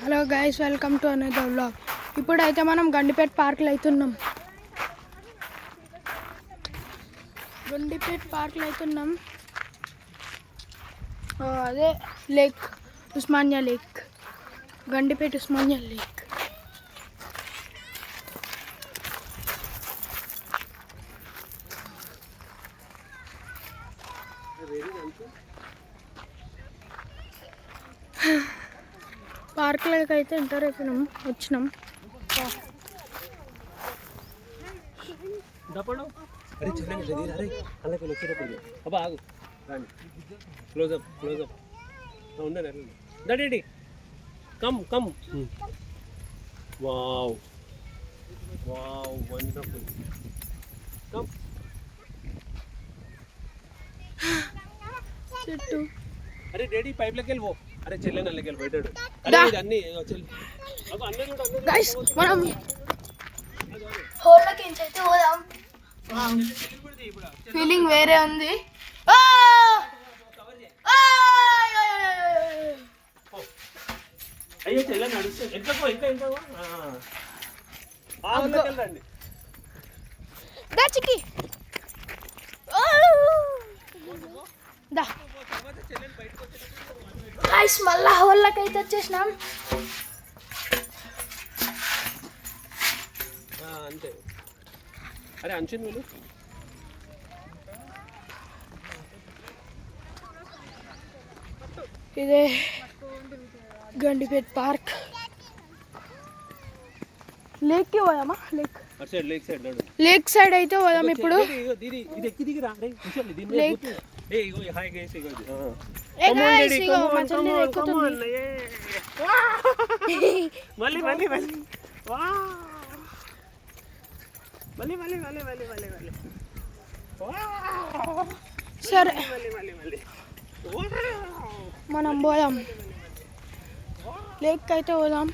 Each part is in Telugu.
Hello guys, welcome to another vlog. ఇప్పుడైతే మనం గండిపేట పార్క్లో అవుతున్నాం. అదే lake, Osmania lake, Gandipet Osmania lake. పార్క్లోకి అయితే ఎంటర్ అయిపోయినాం, వచ్చినాం. Come come. Wow wow, wonderful. Come. చెట్టు. అరే డాడీ పైప్లోకి వెళ్ళిపో. అరే చెల్లెని అల్లకి వెళ్ళి పెట్టాడు. అన్ని గైస్, మనం హోల్లోకి అయితే పోదాం. ఫీలింగ్ వేరే ఉంది. అయ్యో చెల్లెని నడుస్తుంది. ఇంకా వెళ్ళండి. చిక్కి గైస్, మళ్ళా హోల్లోకి అయితే వచ్చేసినాం. అంతే. అరే అంచున్ వీళ్ళు ఇదే గండిపేట పార్క్. లేక్కి పోదామా? లేక్ సైడ్ అయితే పోదాం ఇప్పుడు. సరే, మనం పోదాం. లేక్ అయితే పోదాం.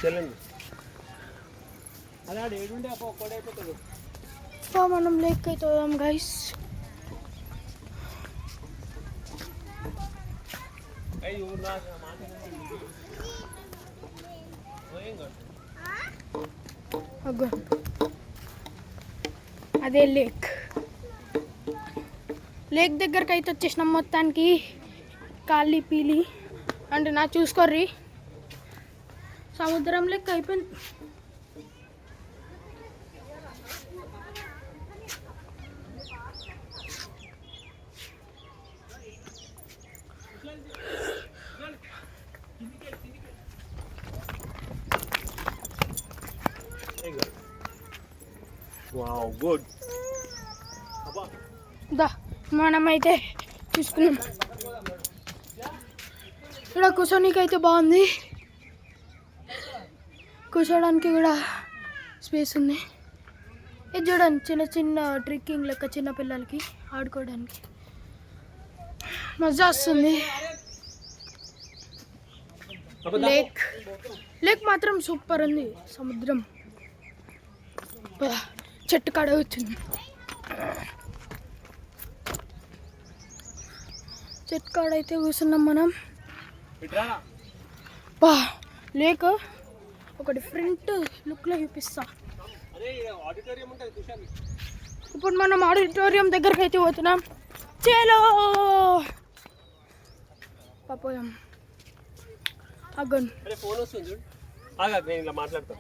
చెల్లండి. అలా ఏడుండే అప్ప ఒక్కడైపోతాడు. మనం లేక్ అయితే పోదాం గైస్. అదే లేక్ దగ్గరికి అయితే వచ్చేసినాం. మొత్తానికి కాళ్ళి పీలి అంటే నా చూసుకోర్రి, సముద్రం లెక్క అయిపోయింది. Wow, good. మనమైతే చూసుకున్నాం. ఇక్కడ కూర్చోనికి అయితే బాగుంది, కూర్చోడానికి కూడా స్పేస్ ఉంది. ఇది చూడండి, చిన్న చిన్న ట్రెక్కింగ్ లెక్క చిన్న పిల్లలకి ఆడుకోవడానికి మజా వస్తుంది. లేక్ మాత్రం సూపర్ ఉంది. సముద్రం చెట్టు కాడ వచ్చింది. చెట్టు కాడ అయితే కూర్చున్నాం మనం. లేక్ ఒక డిఫరెంట్ లుక్లో చూపిస్తా. ఇప్పుడు మనం ఆడిటోరియం దగ్గరికి అయితే పోతున్నాం. చేలో పాపోయాం. ఫోన్ వస్తుంది, మాట్లాడతాం.